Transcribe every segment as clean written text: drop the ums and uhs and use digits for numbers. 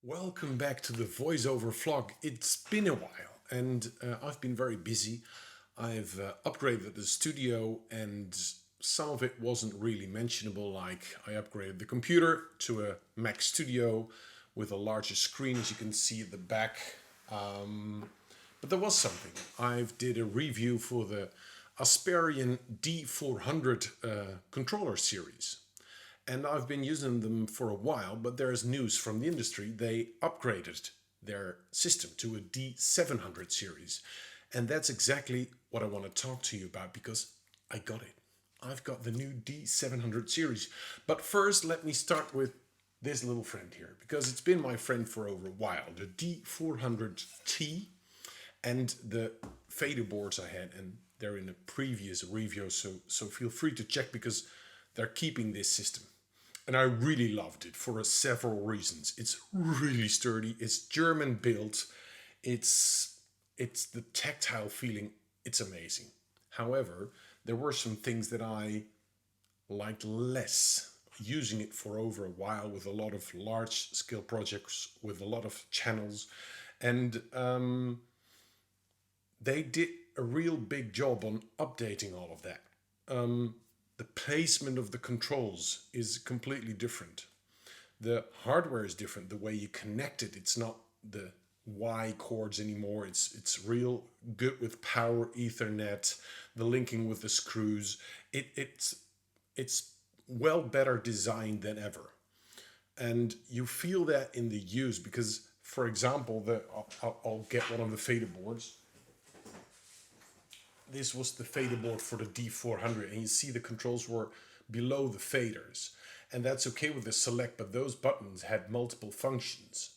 Welcome back to the voiceover vlog. It's been a while and I've been very busy. I've upgraded the studio and some of it wasn't really mentionable, like I upgraded the computer to a Mac Studio with a larger screen, as you can see at the back. But there was something. I've did a review for the ASPARION D700 controller series. And I've been using them for a while, but there's news from the industry. They upgraded their system to a D700 series. And that's exactly what I want to talk to you about because I got it. I've got the new D700 series. But first, let me start with this little friend here, because it's been my friend for over a while. The D400T and the fader boards I had, and they're in a previous review, so feel free to check because they're keeping this system. And I really loved it for several reasons. It's really sturdy. It's German built. It's the tactile feeling. It's amazing. However, there were some things that I liked less using it for over a while with a lot of large scale projects with a lot of channels, and they did a real big job on updating all of that. The placement of the controls is completely different. The hardware is different. The way you connect it, it's not the Y cords anymore. It's real good with power Ethernet, the linking with the screws. It's well better designed than ever. And you feel that in the use because, for example, I'll get one of the fader boards. This was the fader board for the D400, and you see the controls were below the faders, and that's okay with the select, but those buttons had multiple functions,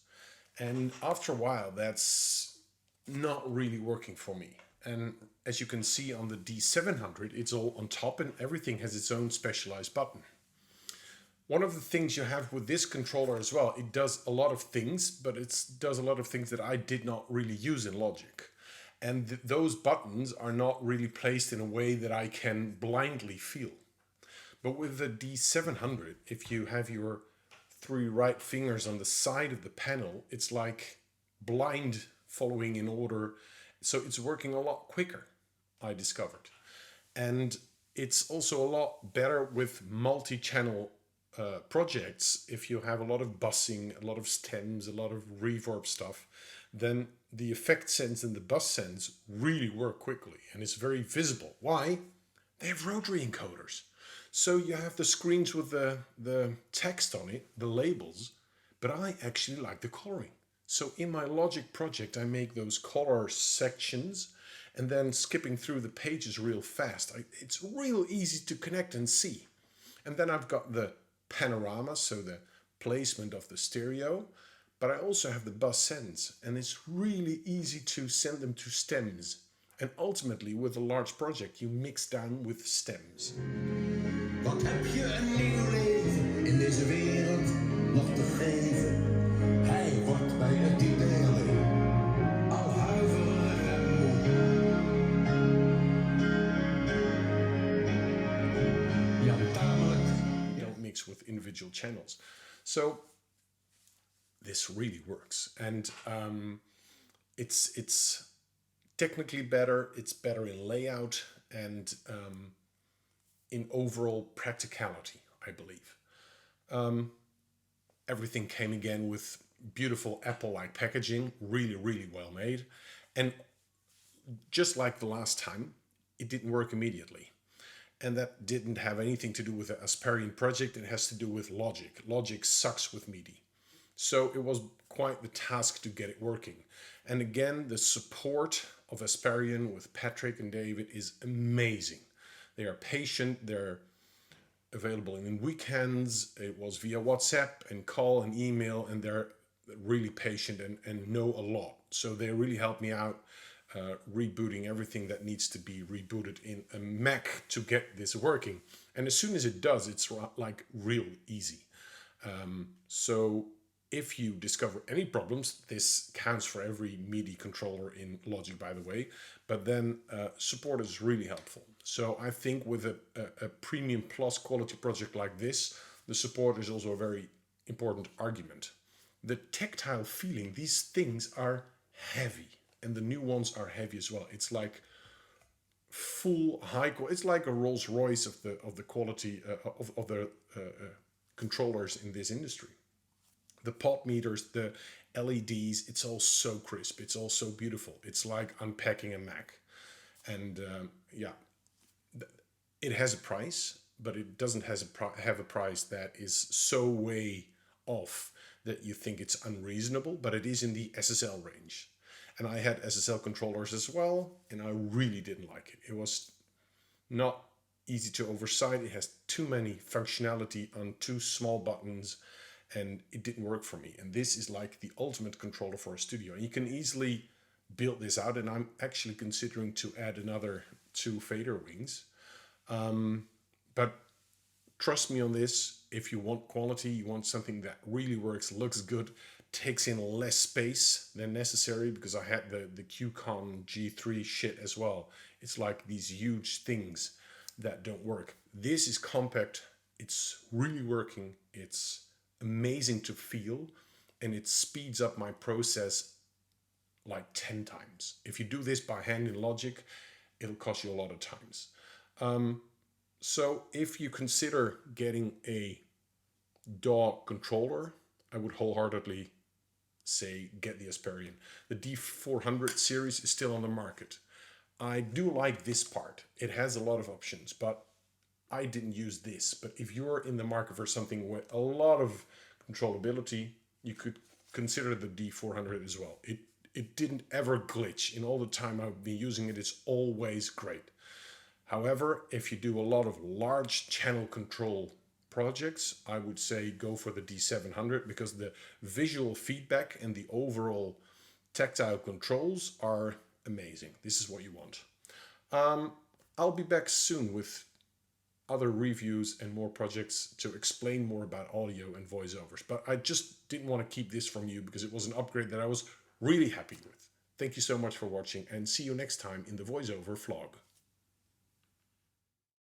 and after a while that's not really working for me. And as you can see on the D700, it's all on top and everything has its own specialized button. One of the things you have with this controller as well, it does a lot of things, but it does a lot of things that I did not really use in Logic. And those buttons are not really placed in a way that I can blindly feel. But with the D700, if you have your three right fingers on the side of the panel, it's like blind following in order. So it's working a lot quicker, I discovered. And it's also a lot better with multi-channel projects. If you have a lot of bussing, a lot of stems, a lot of reverb stuff, then the effect sense and the bus sense really work quickly and it's very visible. Why? They have rotary encoders. So you have the screens with the text on it, the labels, but I actually like the coloring. So in my Logic project, I make those color sections and then skipping through the pages real fast. It's real easy to connect and see. And then I've got the panorama, so the placement of the stereo, but I also have the bus sends, and it's really easy to send them to stems. And ultimately, with a large project, you mix down with stems. Wat heb je een nieuw leven in deze wereld nog te geven? Hij wordt bij het idee alleen al huiverig en moe. Ja, tamelijk. You don't mix with individual channels. So this really works, and it's technically better. It's better in layout and in overall practicality, I believe. Everything came again with beautiful Apple-like packaging, really well made, and just like the last time, it didn't work immediately. And that didn't have anything to do with the Asparion project. It has to do with Logic. Logic sucks with MIDI. So it was quite the task to get it working. And again, the support of Asparion with Patrick and David is amazing. They are patient, they're available in weekends. It was via WhatsApp and call and email, and they're really patient and know a lot. So they really helped me out rebooting everything that needs to be rebooted in a Mac to get this working. And as soon as it does, it's like real easy. So if you discover any problems, this counts for every MIDI controller in Logic, by the way, but then support is really helpful. So I think with a premium plus quality project like this, the support is also a very important argument. the tactile feeling, these things are heavy, and the new ones are heavy as well. It's like full high quality. It's like a Rolls Royce of the quality of the controllers in this industry. The pot meters, the LEDs, it's all so crisp. It's all so beautiful. It's like unpacking a Mac. And yeah, it has a price, but it doesn't have a price that is so way off that you think it's unreasonable, but it is in the SSL range. And I had SSL controllers as well, and I really didn't like it. It was not easy to oversight. It has too many functionality on too small buttons, and it didn't work for me. And this is like the ultimate controller for a studio. And you can easily build this out, and I'm actually considering to add another 2 fader wings. But trust me on this, if you want quality, you want something that really works, looks good, takes in less space than necessary, because I had the QCon G3 shit as well. It's like these huge things that don't work. This is compact, it's really working, it's amazing to feel, and it speeds up my process like 10 times. If you do this by hand in Logic, it'll cost you a lot of times. So if you consider getting a DAW controller, I would wholeheartedly say get the ASPARION. The D400 series is still on the market. I do like this part. It has a lot of options, but I didn't use this. But if you're in the market for something with a lot of controllability, you could consider the D400 as well. It didn't ever glitch. In all the time I've been using it, it's always great. However, if you do a lot of large channel control projects, I would say go for the D700, because the visual feedback and the overall tactile controls are amazing. This is what you want. I'll be back soon with other reviews and more projects to explain more about audio and voiceovers. But I just didn't want to keep this from you because it was an upgrade that I was really happy with. Thank you so much for watching, and see you next time in the voiceover vlog.